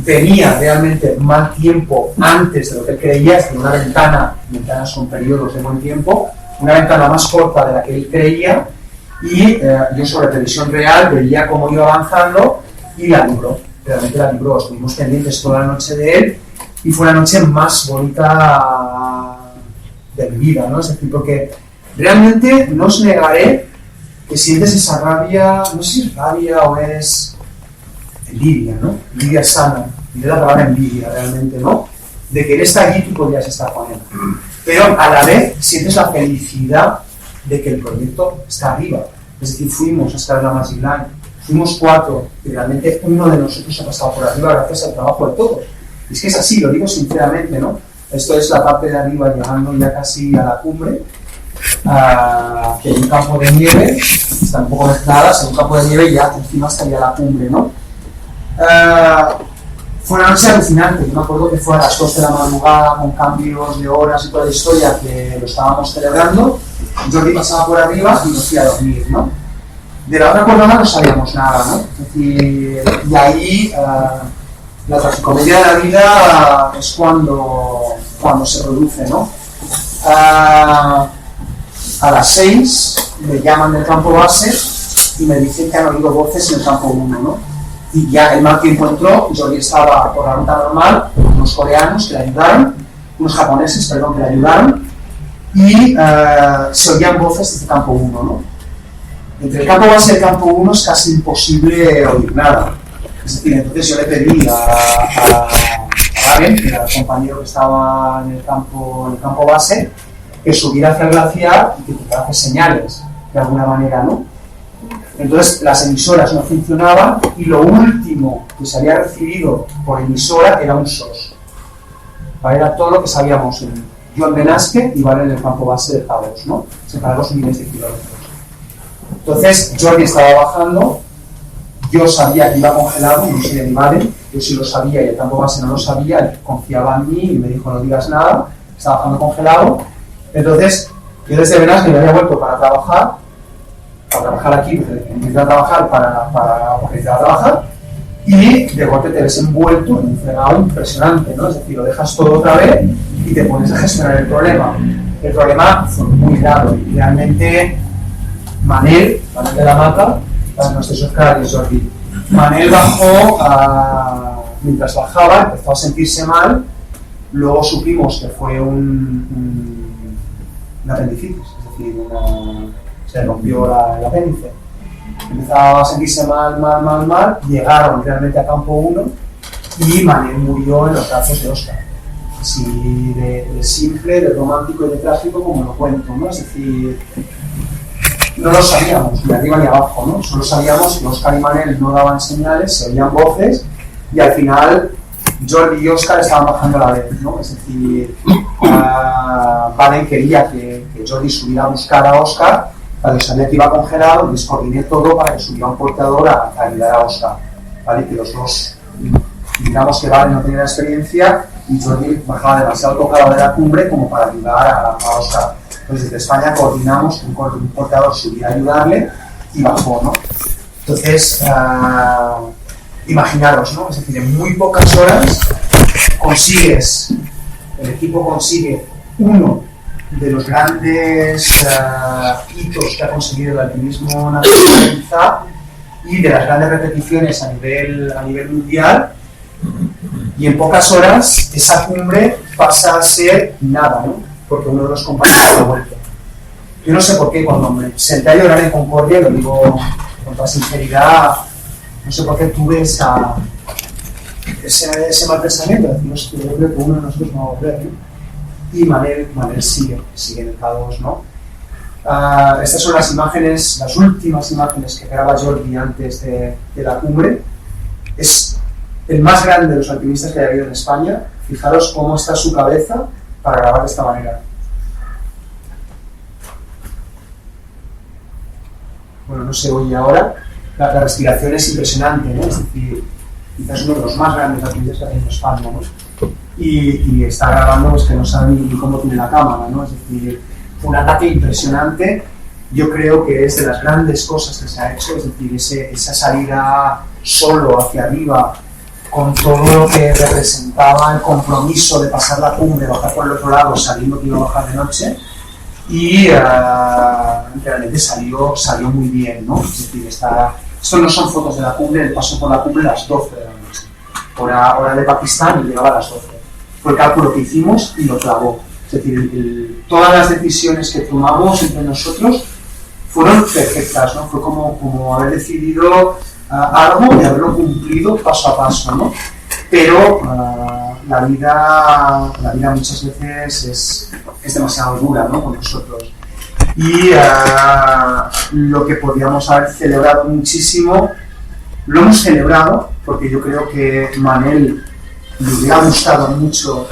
[SPEAKER 2] Tenía realmente mal tiempo antes de lo que él creía, es decir, una ventanas son periodos de buen tiempo, una ventana más corta de la que él creía, y yo sobre previsión real veía cómo iba avanzando y la libró, realmente la libró, estuvimos pendientes toda la noche de él y fue la noche más bonita de mi vida, ¿no? Es decir, porque realmente no os negaré que sientes esa rabia, no sé si es rabia o es envidia, ¿no? Envidia sana, y de la palabra envidia realmente, ¿no? De que él está allí y tú podrías estar con él. Pero a la vez sientes la felicidad de que el proyecto está arriba. Es decir, fuimos hasta la Magic Line, fuimos 4, y realmente uno de nosotros ha pasado por arriba gracias al trabajo de todos. Y es que es así, lo digo sinceramente, ¿no? Esto es la parte de arriba llegando ya casi a la cumbre, que hay un campo de nieve, están un poco mezcladas, hay un campo de nieve y ya encima estaría la cumbre, ¿no? Fue una noche alucinante, yo me acuerdo que fue a las 12 de la madrugada con cambios de horas y toda la historia que lo estábamos celebrando. Jordi pasaba por arriba y nos fui a dormir, ¿no? De la otra jornada no sabíamos nada, ¿no? Es decir, y ahí la tragicomedia de la vida es cuando se produce, ¿no? A las 6 me llaman del campo base y me dicen que han oído voces en el campo 1, ¿no? Y ya el mal tiempo entró, Jordi estaba por la ruta normal, unos coreanos que le ayudaron, unos japoneses, perdón, que le ayudaron, y se oían voces desde el campo 1, ¿no? Entre el campo base y el campo 1 es casi imposible oír nada. Es decir, entonces yo le pedí a Raven, que era el compañero que estaba en el campo base, que subiera hacia el glaciar y que pudiera hacer señales, de alguna manera, ¿no? Entonces las emisoras no funcionaban y lo último que se había recibido por emisora era un SOS. ¿Vale? Era todo lo que sabíamos yo en Benasque y Vale en el campo base de K2, ¿no? Separados miles de kilómetros. Entonces Jordi estaba bajando, yo sabía que iba congelado, no sabía ni Vale, yo sí lo sabía y el campo base no lo sabía, él confiaba en mí y me dijo no digas nada, estaba bajando congelado. Entonces yo desde Benasque me había vuelto para trabajar aquí, empecé a trabajar porque necesitaba trabajar, y de golpe te ves envuelto en un fregado impresionante, ¿no? Es decir, lo dejas todo otra vez y te pones a gestionar el problema. El problema fue muy grave, realmente Manel de la Mata, nuestros Oscar y Jordi, Manel bajó, mientras bajaba empezó a sentirse mal, luego supimos que fue un apendicitis, es decir, se rompió el apéndice. Empezaba a sentirse mal, llegaron realmente a campo 1 y Manel murió en los brazos de Óscar. Así de simple, de romántico y de trágico como lo cuento, ¿no? Es decir, no lo sabíamos, ni arriba ni abajo, ¿no? Solo sabíamos que Óscar y Manel no daban señales, se oían voces y al final Jordi y Óscar estaban bajando a la vez, ¿no? Es decir, Valen quería que Jordi subiera a buscar a Óscar, ¿vale? Sabía que iba congelado, les coordiné todo para que subiera un portador a ayudar a Óscar, ¿vale? Que los dos, digamos que Valen no tenía la experiencia y Jordi bajaba demasiado tocado de la cumbre como para ayudar a Óscar. Entonces desde España coordinamos que un portador subiera a ayudarle y bajó, ¿no? Entonces, imaginaros, ¿no? Es decir, en muy pocas horas el equipo consigue uno de los grandes hitos que ha conseguido el alpinismo nacional y de las grandes repeticiones a nivel mundial, y en pocas horas esa cumbre pasa a ser nada, ¿no? Porque uno de los compañeros ha vuelto. Yo no sé por qué, cuando me senté a llorar en Concordia, lo digo con toda sinceridad, no sé por qué tuve ese mal pensamiento, decimos que yo creo que uno de nosotros no va a volver, ¿no? Y Manel sigue en el K2, ¿no? Estas son las imágenes, las últimas imágenes que graba Jordi antes de la cumbre. Es el más grande de los alpinistas que haya habido en España. Fijaros cómo está su cabeza para grabar de esta manera. Bueno, no se oye ahora. La respiración es impresionante, ¿no? Es decir, quizás uno de los más grandes alpinistas que hay en España, ¿no? Y está grabando, pues que no sabe ni cómo tiene la cámara, ¿no? Es decir, fue un ataque impresionante. Yo creo que es de las grandes cosas que se ha hecho, es decir, esa salida solo hacia arriba, con todo lo que representaba el compromiso de pasar la cumbre, bajar por el otro lado, sabiendo que iba a bajar de noche, y realmente salió muy bien, ¿no? Es decir, esto no son fotos de la cumbre, el paso por la cumbre a las 12 de la noche, hora de Pakistán, y llegaba a las 12. Fue el cálculo que hicimos y lo clavó. Es decir, todas las decisiones que tomamos entre nosotros fueron perfectas, ¿no? Fue como haber decidido algo y haberlo cumplido paso a paso, ¿no? Pero la vida muchas veces es demasiado dura, ¿no? Con nosotros. Y lo que podíamos haber celebrado muchísimo, lo hemos celebrado, porque yo creo que Manel le hubiera gustado mucho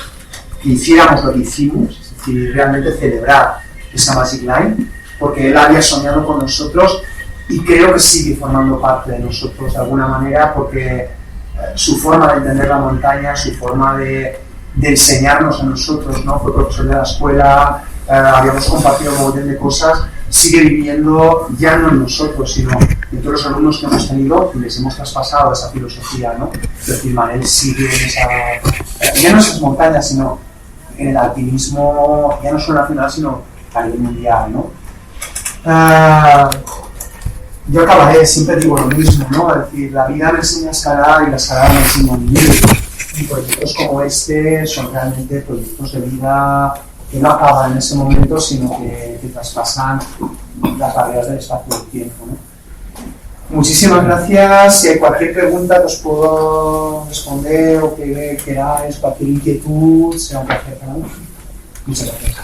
[SPEAKER 2] que hiciéramos lo que hicimos, es decir, realmente celebrar esa Magic Line, porque él había soñado con nosotros y creo que sigue formando parte de nosotros de alguna manera, porque su forma de entender la montaña, su forma de enseñarnos a nosotros, ¿no? Fue profesor de la escuela, habíamos compartido un montón de cosas, sigue viviendo ya no en nosotros, sino en todos los alumnos que hemos tenido y les hemos traspasado esa filosofía, ¿no? Es decir, Manel sigue en ya no en esas montañas, sino en el alpinismo, ya no solo nacional, sino a nivel mundial, ¿no? Yo acabaré, siempre digo lo mismo, ¿no? Es decir, la vida me enseña a escalar y la escalada me enseña a vivir. Y proyectos como este son realmente proyectos de vida que no acaban en ese momento, sino que traspasan las barreras del espacio y del tiempo, ¿no? Muchísimas gracias. Si hay cualquier pregunta que os puedo responder o que queráis, cualquier inquietud, será un placer para mí. Muchas gracias.